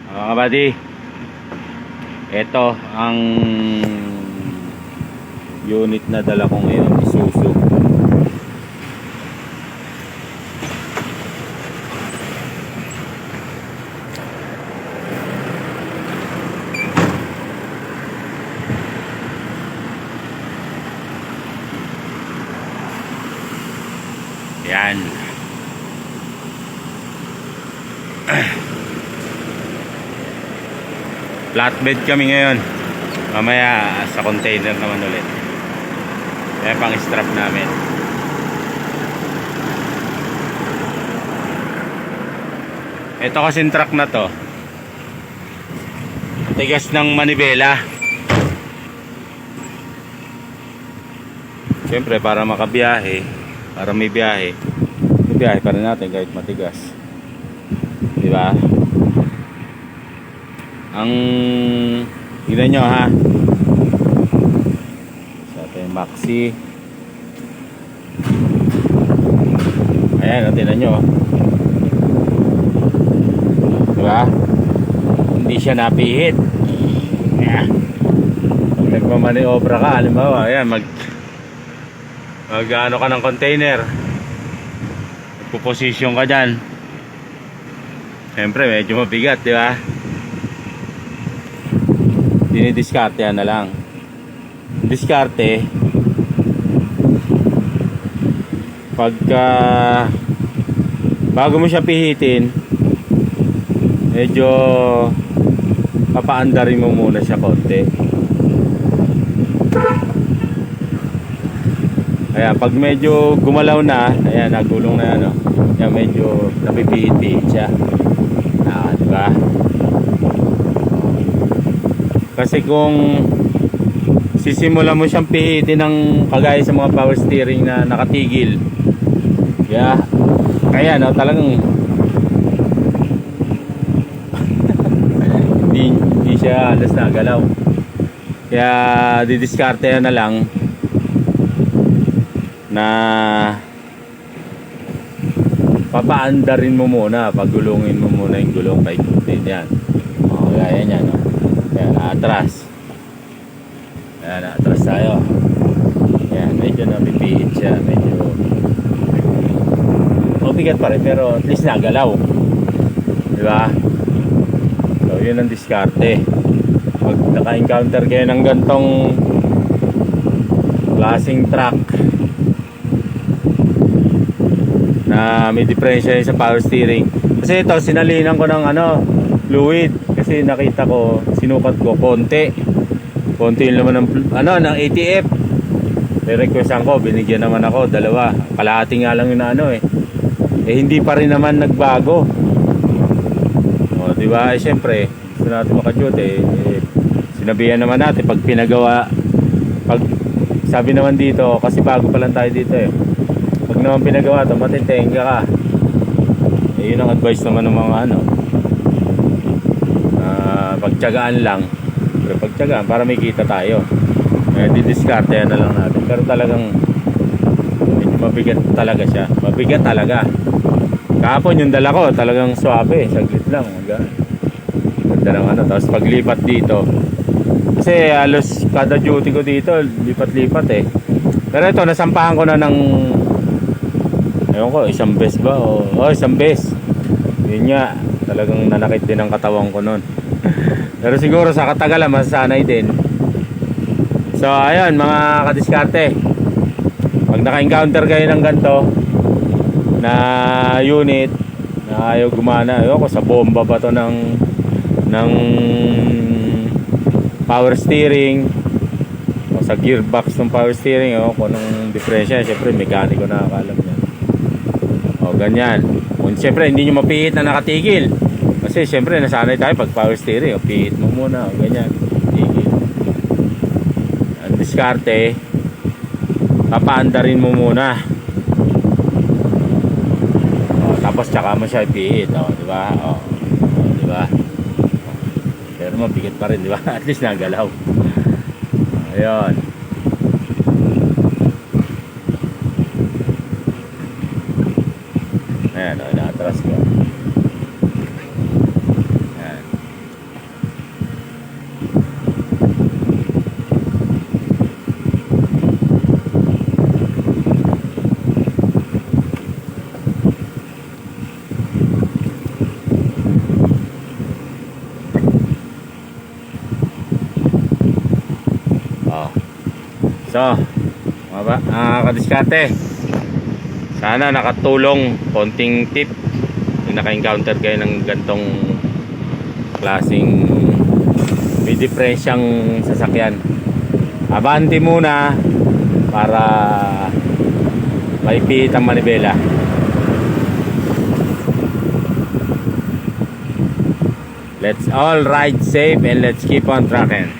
Mga kabady, ito ang unit na dala ko ngayon, Isuzu. Yan. Flatbed kami ngayon. Mamaya sa container naman ulit. Kaya pang strap namin. Ito kasing truck na to, tigas ng manibela. Siyempre para makabiyahe, para may biyahe, biyahe pa rin natin kahit matigas, diba? Ang tignan nyo ha, sa ating Maxi. Ayan, tignan nyo, diba? Hindi siya napihit. Ayan. Pag nagmamaniobra ka, halimbawa ayan, mag ano ka ng container, magpuposisyon ka dyan, siyempre medyo mabigat, diba? Dinidiskarte na lang. Diskarte pagka bago mo siya pihitin, medyo papaandarin mo muna siya konti. Ayan, pag medyo gumalaw na, ayan, nagulong na ano, ayan, medyo napipihit-pihit siya. Diba? Kasi kung sisimula mo siyang pihitin ng kagaya sa mga power steering na nakatigil, yeah, kaya no, talagang hindi siya alas na galaw. Kaya didiskarte na lang na papaandarin mo muna, pagulungin mo muna yung gulong kay kutin yan. Kaya yan, no? Yan, atras. Yan, atras tayo. Yan, medyo napipihit siya. Medyo mabigat pa rin, pero at least nagalaw. Diba? So, yun ang diskarte. Pag naka-encounter kayo ng gantong klaseng truck na may diferensya sa power steering, kasi ito sinalinan ko ng ano, fluid, kasi nakita ko, sinukat ko konti yung laman ng ano, ng ATF. Requestan ko, binigyan naman ako dalawa, kalahati nga lang yung ano hindi pa rin naman nagbago. Diba, syempre gusto natin makaduty, sinabihan naman natin pag pinagawa, pag sabi naman dito, kasi bago pa lang tayo dito pag naman pinagawa ito, matitenga ka. Yun ang advice naman ng mga ano, pagtyagaan lang. Pero pagtyagaan para may kita tayo, didiskarte na lang natin. Pero talagang mabigat talaga siya, mabigat talaga. Kahapon yung dala ko talagang swabe, saglit lang, ganda ng ano. Tapos paglipat dito, kasi halos kada duty ko dito lipat-lipat pero ito nasampahan ko na ng, ewan ko, isang beses ba isang beses. Yun nga, talagang nanakit din ang katawan ko nun. Pero siguro sa katagalan masasanay din. So ayun mga kadiskarte, pag naka-encounter kayo ng ganito na unit na ayaw gumana, ewan ko sa bomba ba to ng power steering o sa gearbox ng power steering, kung anong diferensya, syempre mekaniko na nakakalam yan. Ganyan. Kung syempre hindi nyo mapihit na nakatigil, kasi syempre nasanay tayo pag power steering, pihit mo muna, ganyan, tigil. Ang diskarte, papaandarin mo muna, tapos tsaka mo siya ipihit, diba? Diba? Pero mabigat pa rin, diba? At least nagalaw. Ayun. Ayan, naatras ko. Ayan. So, kadiskarte. Sana nakatulong konting tip kung naka-encounter kayo ng gantong klaseng may diferensyang sasakyan. Abante muna para maipit ang manibela. Let's all ride safe and let's keep on trucking.